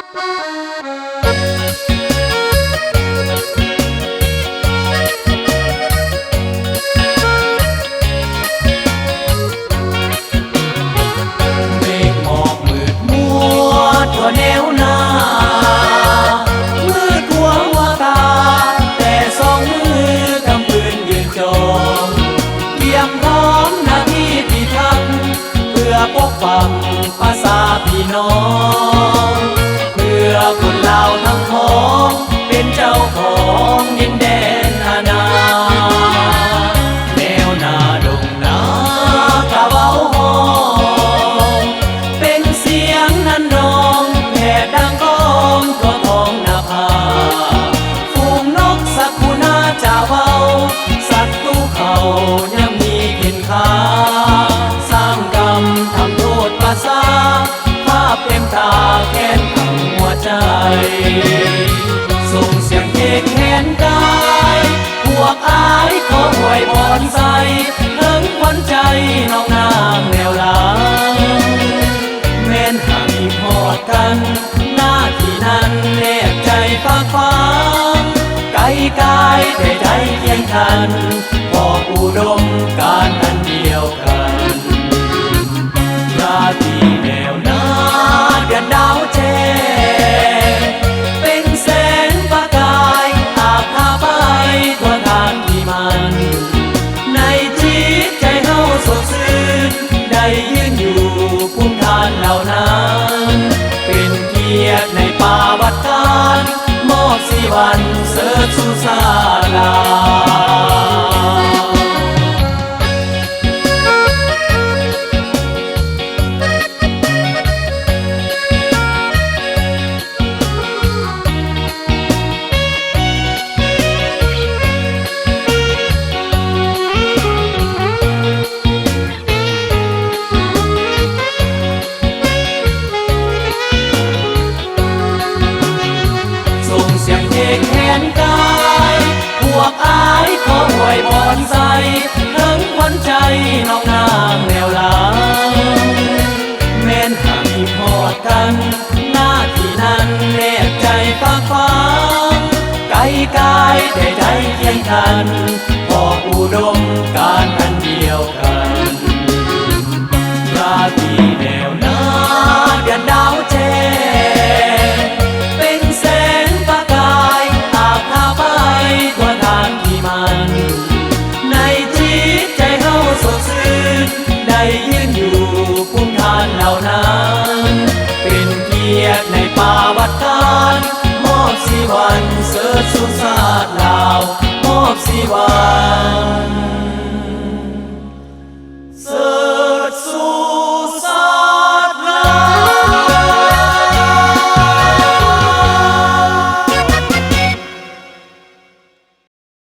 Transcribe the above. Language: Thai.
เมฆหมอกมืดมัวทั่วแนวหน้ามืดหัวตาแต่สองมือกำปืนยืนจองเตรียมพร้อมหน้าที่พิทักษ์เพื่อปกปักภาษาพี่น้องเพื่อคนลาวทั้งพ้องเป็นเจ้าของดินแดนอาณาแนวนาดงนากะเว้าฮ้องเป็นเสียงนั้นนองแผ่ดังก้องทั่วท้องนาภาฝูงนกสักคูนาจะเว้าสัตว์ตู้เขายังมีเห็นค่าสร้างกรรมทำโทษภาษาภาพเต็มตาแค้นทั้งหัวใจส่งเสียงเพลงแขนกายพวกอายขออวยพรใส่ถึงขวัญใจน้องนางแนวหลังแม้นหากมีพอดกันหน้าที่นั้นแนบใจฝากฟังไกลกายแต่ใจเคียงกันพออุดมการอันเดียวกันราตรีแนวหน้าเดือนดาวแจ้งเป็นแสงประกายอาบพาไปทั่วทางที่มันในจิตใจเฮาสดชื่นได้ยืนอยู่ภูมิฐานเหล่านั้นเป็นเกียรติในป่าวัดการมอบสีวันเสิร์ชสู่ศาลาส่งเสียงเพลงแขนกายพวกอายขออวยพรใส่ถึงขวัญใจน้องนางแนวหลังแม้นหากมีพอดกันหน้าที่นั้นแนบใจฝากฟังไกลกายแต่ใจเคียงกันพออุดมการอันเดียวกันราตรีแนวหน้าเดือนดาวแจ้งเป็นแสงประกายอาบพาไปทั่วทางที่มันในจิตใจเฮาสดชื่นได้ยืนอยู่ภูมิฐานเหล่านั้นเป็นเกียรติในป่าวัดการมอบสีวันเสิร์ชสู่ศาส